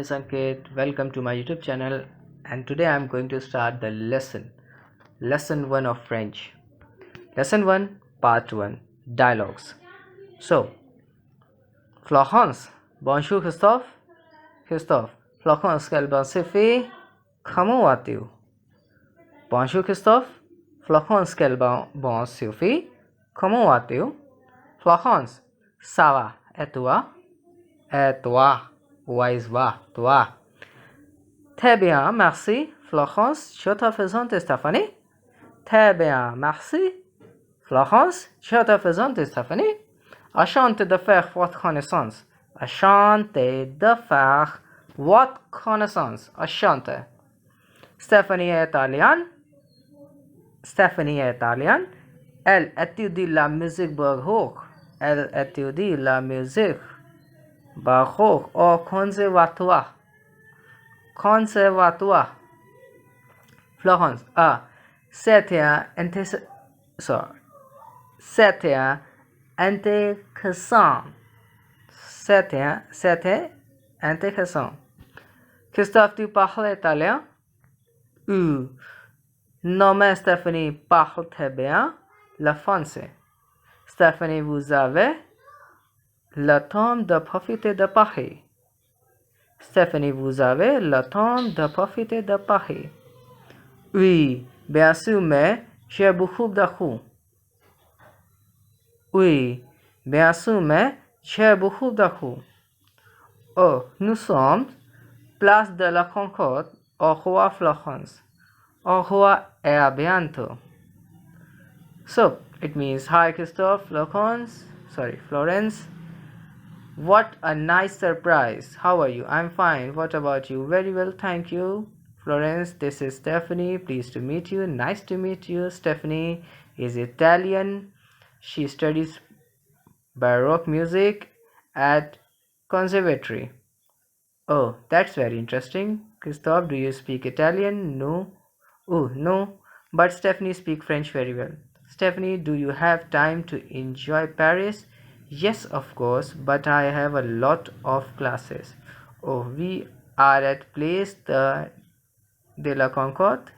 is Ankit. Welcome to my YouTube channel, and today I am going to start the lesson 1 of French. Lesson 1, part 1, dialogues. So, Florence, bonjour Christophe. Christophe, Florence, quelle bonne fille. Comment vas-tu? Bonjour Christophe, Florence, quelle bonne fille. Comment vas-tu? Florence, ça va, et toi? Et toi? Wise va, toi. Très bien, merci. Florence, je te présente Stéphanie. Très bien, merci. Florence, je te présente Stéphanie. Enchanté de faire votre connaissance. Enchanté de faire votre connaissance. Enchanté. Stéphanie est italienne. Stéphanie est italienne. Elle étudie la musique baroque. Elle étudie la musique baroque au conservatoire. Conservatoire. Florence, c'était intéressant. C'était intéressant. C'était intéressant. Christophe, tu parles italien? Non, mais Stéphanie parle très bien le français. Stéphanie, vous avez le temps de profiter de Paris. Stéphanie, vous avez le temps de profiter de Paris. Oui, bien sûr, mais j'ai beaucoup de coups. Oui, bien sûr, mais j'ai beaucoup de coups. Oh, nous sommes place de la Concorde. Au revoir, Florence. Au revoir et à bientôt. So, it means, hi, Christophe, Florence. What a nice surprise. How are you? I'm fine. What about you? Very well, thank you. Florence, this is Stephanie. Pleased to meet you. Nice to meet you. Stephanie is Italian. She studies Baroque music at conservatory. Oh, that's very interesting. Christophe, do you speak Italian? No. Oh, no. But Stephanie speaks French very well. Stephanie, do you have time to enjoy Paris? Yes, of course, but I have a lot of classes. Oh, we are at place de la Concorde.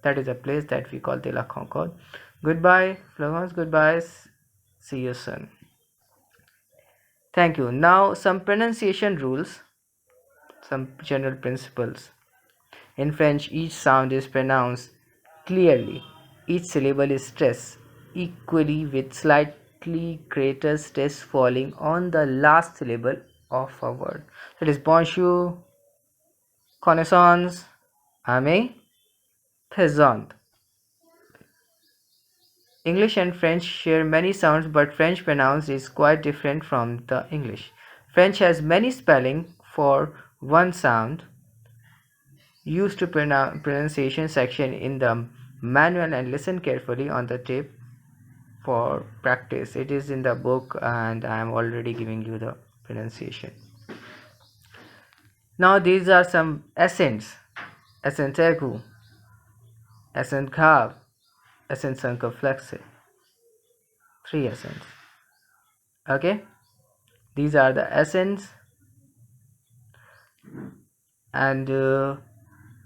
That is a place that we call de la Concorde. Goodbye, Florence. Goodbye. See you soon. Thank you. Now some pronunciation rules, some general principles. In French, each sound is pronounced clearly. Each syllable is stressed equally with slightly greater stress falling on the last syllable of a word. That is bonjour, connaissance, ami, présente. English and French share many sounds, but French pronounced is quite different from the English. French has many spelling for one sound. Use to pronunciation section in the manual and listen carefully on the tape for practice. It is in the book and I am already giving you the pronunciation. Now these are some accents. Accent aigu, accent grave, accent circumflex. 3 accents. Okay, these are the accents. And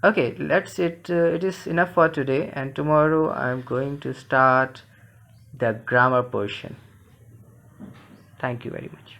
okay, it is enough for today, and tomorrow I am going to start the grammar portion. Thank you very much.